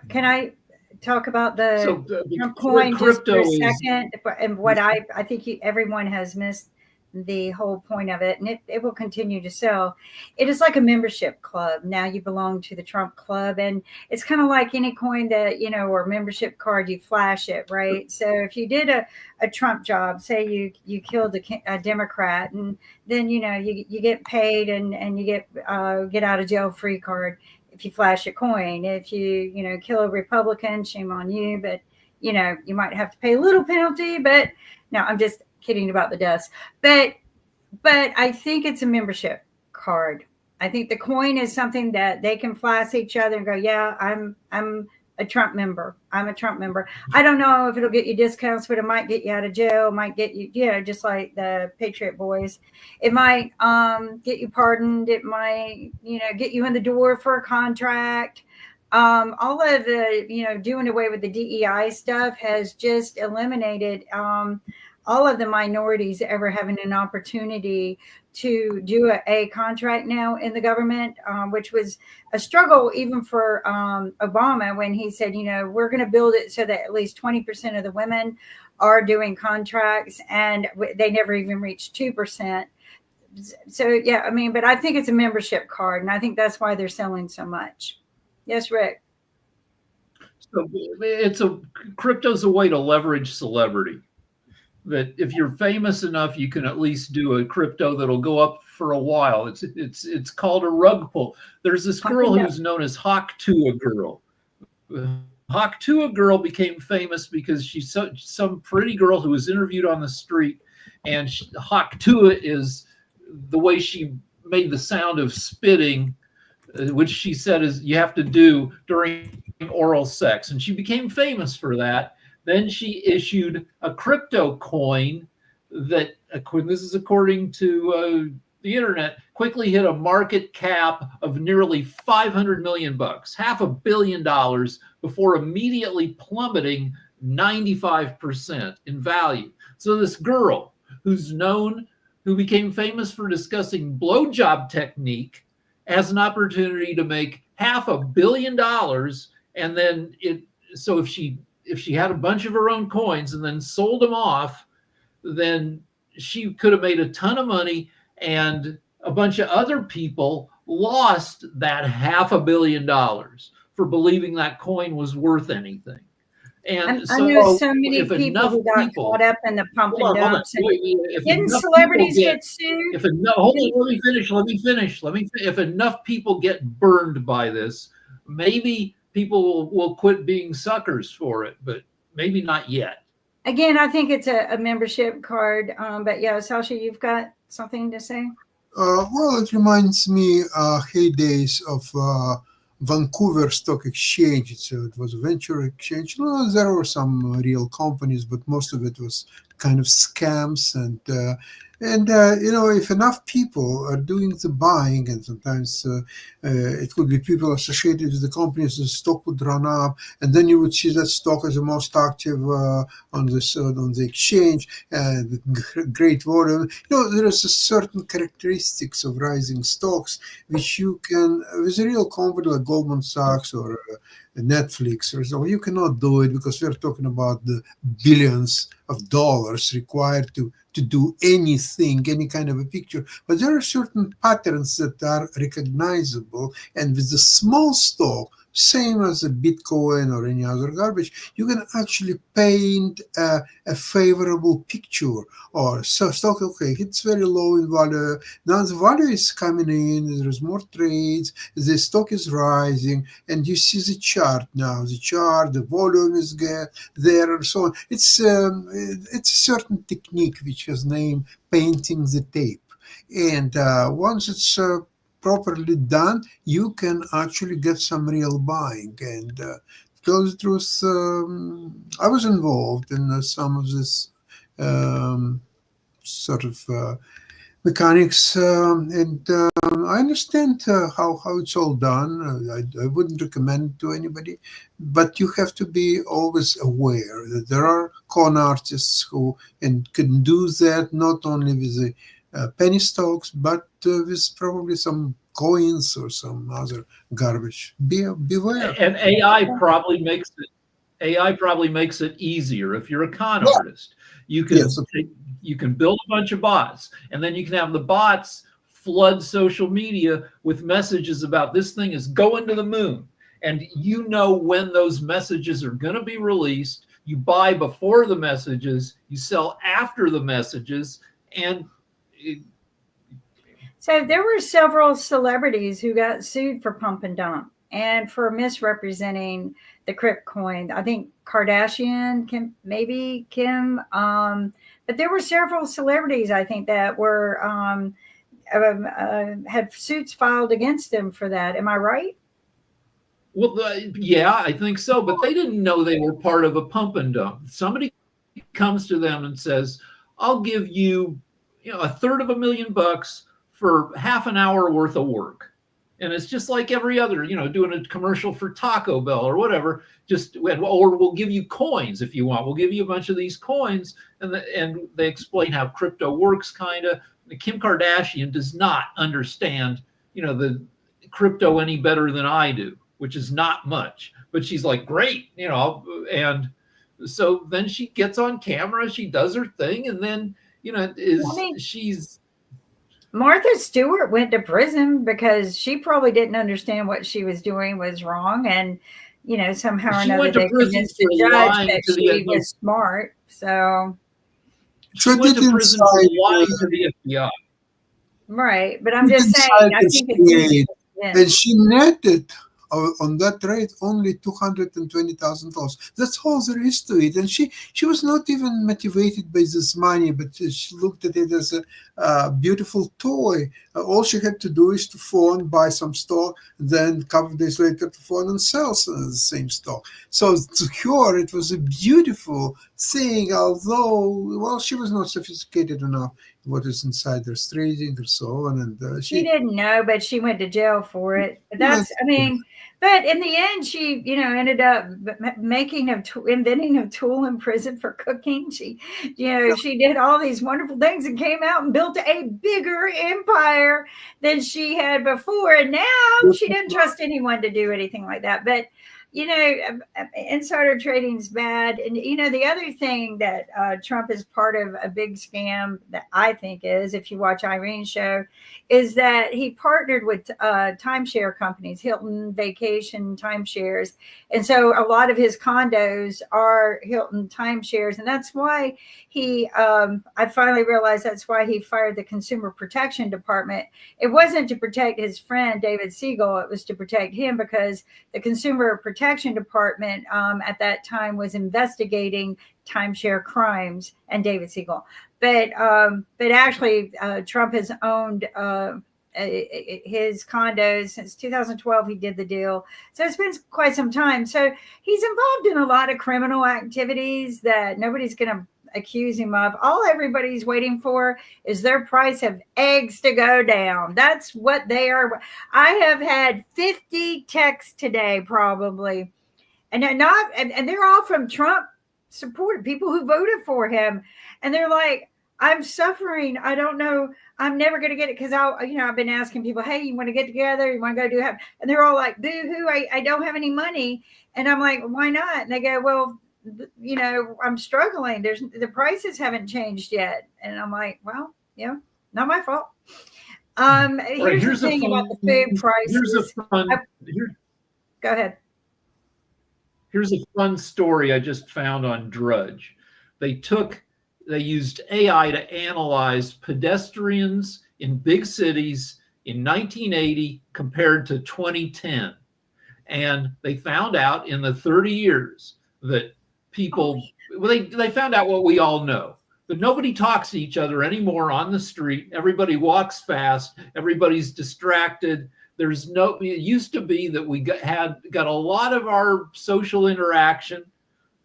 Can I talk about the Trump the coin just for a crypto is- second? And what I think everyone has missed the whole point of it, and it will continue to sell. It is like a membership club. Now you belong to the Trump club, and it's kind of like any coin that, or membership card, you flash it, right? So if you did a Trump job, say you killed a Democrat, and then you get paid and you get out of jail free card if you flash a coin. If you kill a Republican, shame on you, but you might have to pay a little penalty. But no, I'm just kidding about the deaths. But I think it's a membership card. I think the coin is something that they can flash each other and go, yeah, I'm a Trump member. I'm a Trump member. I don't know if it'll get you discounts, but it might get you out of jail. It might get you, just like the Patriot Boys. It might get you pardoned. It might, get you in the door for a contract. All of the, doing away with the DEI stuff has just eliminated all of the minorities ever having an opportunity to do a contract now in the government, which was a struggle even for Obama when he said, we're going to build it so that at least 20% of the women are doing contracts, and they never even reached 2%. So, yeah, but I think it's a membership card, and I think that's why they're selling so much. Yes, Rick. So crypto's a way to leverage celebrity. That if you're famous enough, you can at least do a crypto that'll go up for a while. It's called a rug pull. There's this girl who's known as Hawk-Tuah Girl. Hawk-Tuah Girl became famous because she's some pretty girl who was interviewed on the street, and Hawk-Tuah is the way she made the sound of spitting, which she said is you have to do during oral sex, and she became famous for that. Then she issued a crypto coin that, this is according to the internet, quickly hit a market cap of nearly $500 million, $500 million, before immediately plummeting 95% in value. So this girl who became famous for discussing blowjob technique, has an opportunity to make $500 million, and then so if she had a bunch of her own coins and then sold them off, then she could have made a ton of money, and a bunch of other people lost that $500 million for believing that coin was worth anything. And I know so many if people enough who got people, caught up in the pump and hold on, dumps. And if didn't enough celebrities people get sued? hold on, let me finish. If enough people get burned by this, maybe people will quit being suckers for it, but maybe not yet. Again, I think it's a membership card. But yeah, Sasha, you've got something to say? Well, it reminds me heydays of Vancouver Stock Exchange. It was a venture exchange. No, there were some real companies, but most of it was kind of scams. And if enough people are doing the buying, and sometimes it could be people associated with the companies, the stock would run up, and then you would see that stock as the most active on the exchange, and great volume. There is a certain characteristics of rising stocks which you can, with a real company like Goldman Sachs or Netflix or so, you cannot do it, because we're talking about the billions of dollars required to do anything, any kind of a picture. But there are certain patterns that are recognizable, and with the small stock, same as a Bitcoin or any other garbage, you can actually paint a favorable picture. Or so stock, okay, it's very low in value. Now the value is coming in, there's more trades, the stock is rising, and you see the chart now. The volume is there, and so on. It's a certain technique which has name painting the tape. And once it's properly done, you can actually get some real buying. And to tell the truth, I was involved in some of this sort of mechanics, and I understand how it's all done. I wouldn't recommend it to anybody, but you have to be always aware that there are con artists who can do that not only with the penny stocks, but with probably some coins or some other garbage. Beware. And AI probably makes it easier. If you're a con artist, you can build a bunch of bots, and then you can have the bots flood social media with messages about this thing is going to the moon. And when those messages are going to be released. You buy before the messages, you sell after the messages, and so there were several celebrities who got sued for pump and dump and for misrepresenting the crypt coin. I think Kardashian, Kim, but there were several celebrities, I think, that were had suits filed against them for that. Am I right? Well, yeah, I think so. But they didn't know they were part of a pump and dump. Somebody comes to them and says, "I'll give you, $350,000 for half an hour worth of work." And it's just like every other, doing a commercial for Taco Bell or whatever. Or we'll give you coins if you want. We'll give you a bunch of these coins, and they explain how crypto works, kind of. Kim Kardashian does not understand, the crypto any better than I do, which is not much. But she's like, great, and so then she gets on camera, she does her thing, and then, she's. Martha Stewart went to prison because she probably didn't understand what she was doing was wrong. And, somehow or another they convinced the judge that she was smart. So she went to prison for lying to the FBI. Right. But I'm just saying, I think it's and she netted On that rate, only $220,000. That's all there is to it. And she was not even motivated by this money, but she looked at it as a beautiful toy. All she had to do is to phone, buy some stock, then a couple of days later to phone and sell the same stock. So to her, it was a beautiful thing, although, well, she was not sophisticated enough what is insider's trading and so on. And she didn't know, but she went to jail for it. That's, I mean, but in the end, she, ended up inventing a tool in prison for cooking. She, she did all these wonderful things and came out and built a bigger empire than she had before. And now she didn't trust anyone to do anything like that. But insider trading is bad. And, the other thing that Trump is part of a big scam that I think is, if you watch Irene's show, is that he partnered with timeshare companies, Hilton Vacation Timeshares. And so a lot of his condos are Hilton timeshares. And that's why I finally realized that's why he fired the Consumer Protection Department. It wasn't to protect his friend, David Siegel. It was to protect him, because the Consumer Protection Department at that time was investigating timeshare crimes and David Siegel. But actually, Trump has owned his condos since 2012. He did the deal, so it's been quite some time. So he's involved in a lot of criminal activities that nobody's going to accuse him of. All everybody's waiting for is their price of eggs to go down. That's what they are. I have had 50 texts today, probably, and they're all from Trump supported people who voted for him, and they're like, I'm suffering. I don't know. I'm never going to get it, because I've been asking people, hey, you want to get together? You want to go do have? And they're all like, boo hoo, I don't have any money. And I'm like, why not? And they go, well, I'm struggling. The prices haven't changed yet. And I'm like, well, not my fault. Here's the thing about the food prices. Go ahead. Here's a fun story I just found on Drudge. They used AI to analyze pedestrians in big cities in 1980 compared to 2010. And they found out in the 30 years that people, they found out what we all know, that nobody talks to each other anymore on the street. Everybody walks fast. Everybody's distracted. It used to be that we got a lot of our social interaction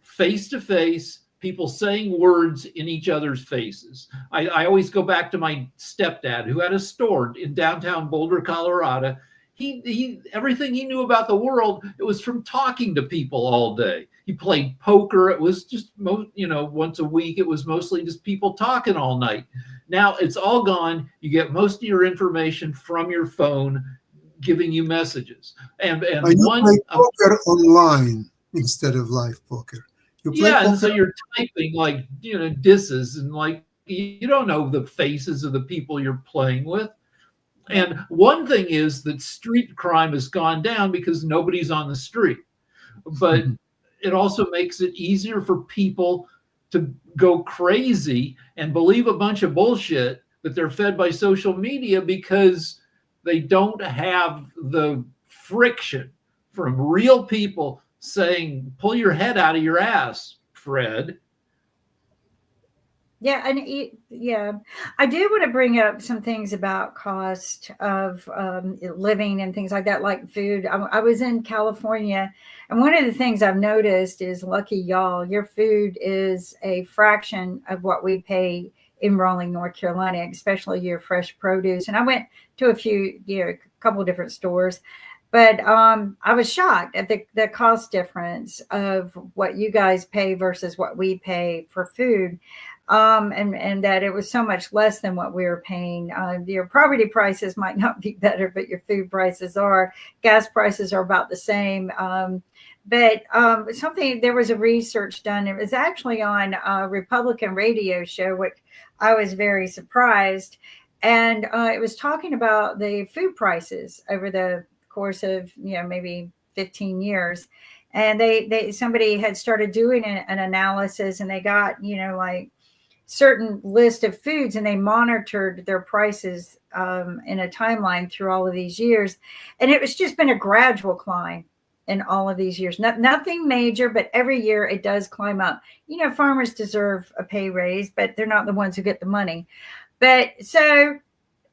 face to face, people saying words in each other's faces. I always go back to my stepdad, who had a store in downtown Boulder, Colorado. He everything he knew about the world, it was from talking to people all day. He played poker. It was just, once a week. It was mostly just people talking all night. Now it's all gone. You get most of your information from your phone, giving you messages. And play poker online instead of live poker. And so you're typing disses, and you don't know the faces of the people you're playing with. And one thing is that street crime has gone down because nobody's on the street. But it also makes it easier for people to go crazy and believe a bunch of bullshit that they're fed by social media, because they don't have the friction from real people saying, pull your head out of your ass, Fred. Yeah. And I do want to bring up some things about cost of living and things like that, like food. I was in California, and one of the things I've noticed is, lucky y'all, your food is a fraction of what we pay in Raleigh, North Carolina, especially your fresh produce. And I went to a couple of different stores, but I was shocked at the cost difference of what you guys pay versus what we pay for food. And that it was so much less than what we were paying. Your property prices might not be better, but your food prices are. Gas prices are about the same. But there was a research done. It was actually on a Republican radio show, which I was very surprised. And it was talking about the food prices over the course of, maybe 15 years. And somebody had started doing an analysis, and they got, certain list of foods, and they monitored their prices in a timeline through all of these years. And it was just been a gradual climb in all of these years. Nothing major, but every year it does climb up. Farmers deserve a pay raise, but they're not the ones who get the money. But so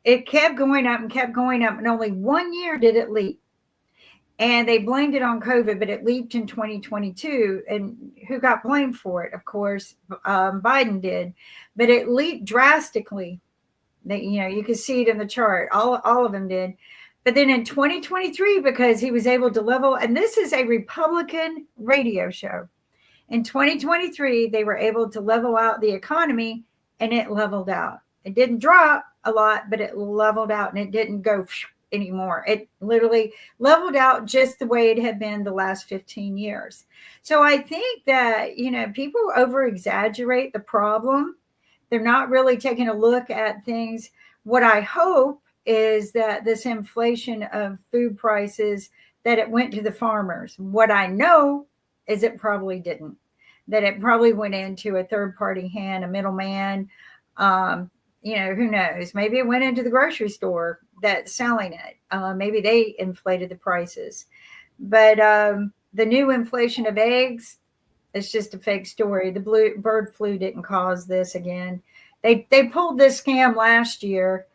it kept going up and kept going up, and only 1 year did it leap. And they blamed it on COVID, but it leaped in 2022. And who got blamed for it? Of course, Biden did. But it leaped drastically. You can see it in the chart. All of them did. But then in 2023, because he was able to level, and this is a Republican radio show. In 2023, they were able to level out the economy, and it leveled out. It didn't drop a lot, but it leveled out, and it didn't go anymore. It literally leveled out just the way it had been the last 15 years. So I think that, people over exaggerate the problem. They're not really taking a look at things. What I hope is that this inflation of food prices, that it went to the farmers. What I know is it probably didn't, that it probably went into a third party hand, a middleman. Who knows? Maybe it went into the grocery store that's selling it. Maybe they inflated the prices. But the new inflation of eggs, it's just a fake story. The bird flu didn't cause this again. They pulled this scam last year.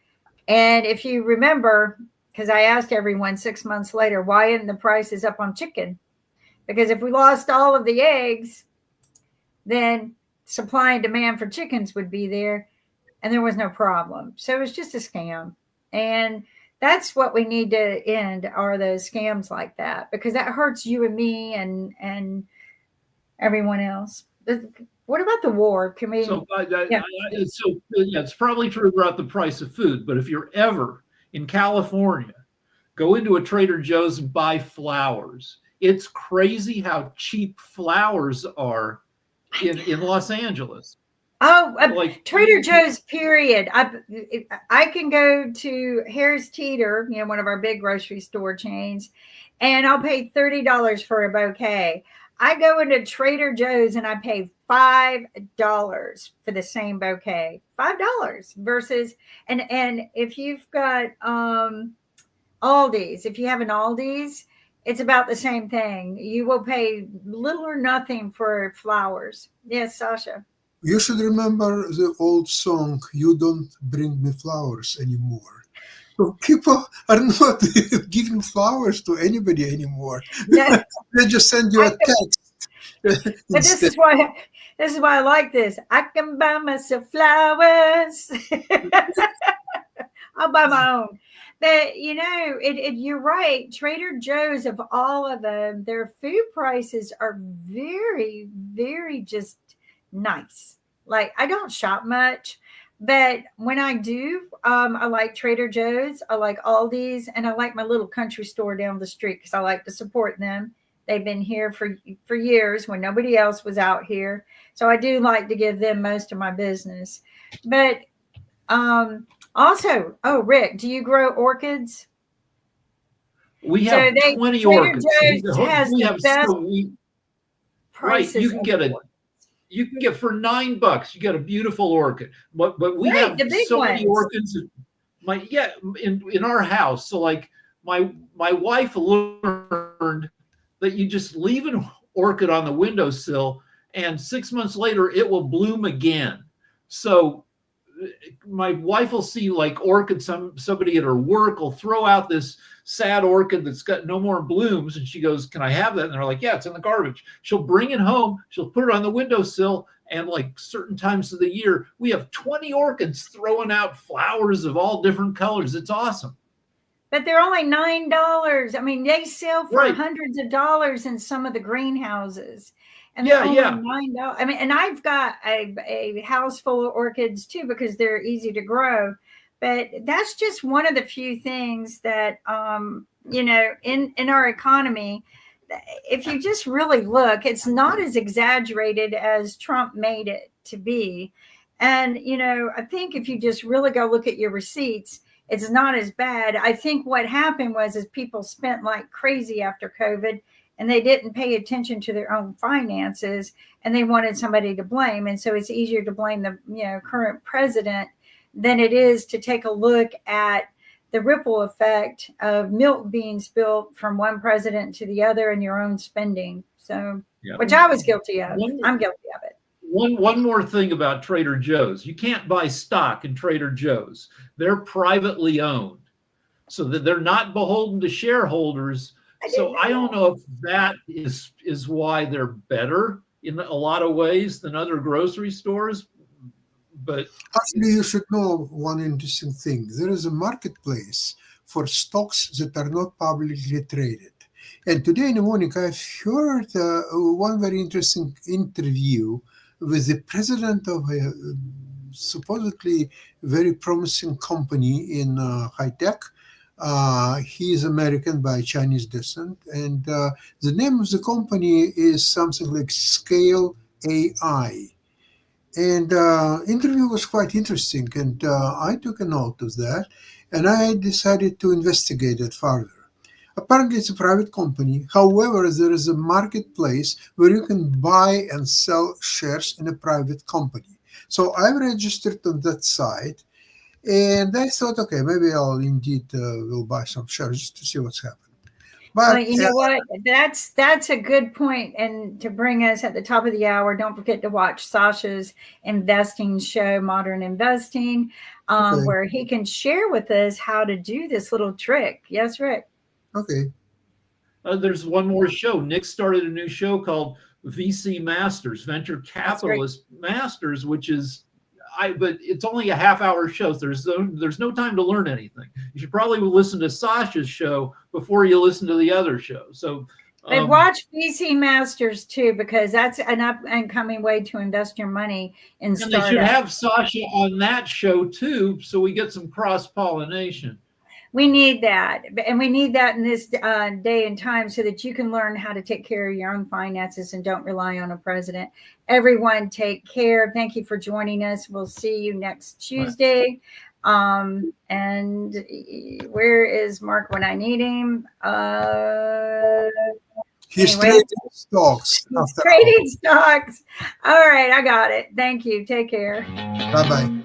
And if you remember, because I asked everyone 6 months later, why isn't the prices up on chicken? Because if we lost all of the eggs, then supply and demand for chickens would be there, and there was no problem. So it was just a scam. And that's what we need to end, are those scams like that, because that hurts you and me and everyone else. What about the war? Can we? It's probably true about the price of food, but if you're ever in California, go into a Trader Joe's and buy flowers. It's crazy how cheap flowers are in Los Angeles. Oh, Trader Joe's, period. I can go to Harris Teeter, one of our big grocery store chains, and I'll pay $30 for a bouquet. I go into Trader Joe's and I pay $5 for the same bouquet. $5 versus, and if you've got Aldi's, if you have an Aldi's, it's about the same thing. You will pay little or nothing for flowers. Yes, Sasha. You should remember the old song, "You Don't Bring Me Flowers Anymore." So people are not giving flowers to anybody anymore. No. They just send you a text. But this is why I like this. I can buy myself flowers. I'll buy my own. But you're right. Trader Joe's, of all of them, their food prices are very, very just nice. Like, I don't shop much, but when I do, I like Trader Joe's, I like Aldi's, and I like my little country store down the street because I like to support them. They've been here for years when nobody else was out here. So I do like to give them most of my business. But also, Rick, do you grow orchids? We have 20 orchids. Joe's has the best prices. Right, you can get for $9, you get a beautiful orchid. But we have so many orchids. In our house. So like my wife learned that you just leave an orchid on the windowsill, and 6 months later it will bloom again. So my wife will see like orchids. Somebody at her work will throw out this sad orchid that's got no more blooms, and she goes, "Can I have that?" And they're like, "Yeah, it's in the garbage." She'll bring it home, she'll put it on the windowsill, and like certain times of the year we have 20 orchids throwing out flowers of all different colors. It's awesome. But they're only $9. I mean, they sell for hundreds of dollars in some of the greenhouses. And they're only $9. I mean, and I've got a house full of orchids too, because they're easy to grow. But that's just one of the few things that, in our economy, if you just really look, it's not as exaggerated as Trump made it to be. And, I think if you just really go look at your receipts, it's not as bad. I think what happened was people spent like crazy after COVID, and they didn't pay attention to their own finances, and they wanted somebody to blame. And so it's easier to blame the current president than it is to take a look at the ripple effect of milk being spilled from one president to the other and your own spending. So, Yeah. which I was guilty of. I'm guilty of it. One more thing about Trader Joe's. You can't buy stock in Trader Joe's. They're privately owned, so that they're not beholden to shareholders. So I don't know if that is why they're better in a lot of ways than other grocery stores. But actually, you should know one interesting thing. There is a marketplace for stocks that are not publicly traded. And today in the morning, I've heard one very interesting interview with the president of a supposedly very promising company in high tech. He is American by Chinese descent, and the name of the company is something like Scale AI. And interview was quite interesting, and I took a note of that, and I decided to investigate it further. Apparently, it's a private company. However, there is a marketplace where you can buy and sell shares in a private company. So I registered on that site, and I thought, okay, maybe I'll indeed will buy some shares just to see what's happening. But Well, you know what? That's a good point. And to bring us at the top of the hour, don't forget to watch Sasha's investing show, Modern Investing, Okay. where he can share with us how to do this little trick. Yes, Rick. Okay. there's one more show. Nick started a new show called VC Masters, Venture Capitalist Masters, which is but it's only a half-hour show. So there's no time to learn anything. You should probably listen to Sasha's show before you listen to the other show. So But watch VC Masters too, because that's an up and coming way to invest your money in and startups. they should have Sasha on that show too, so we get some cross-pollination. We need that. And we need that in this day and time so that you can learn how to take care of your own finances and don't rely on a president. Everyone take care. Thank you for joining us. We'll see you next Tuesday. And where is Mark when I need him? He's Anyway. trading stocks. Trading stocks. All right. I got it. Thank you. Take care. Bye-bye.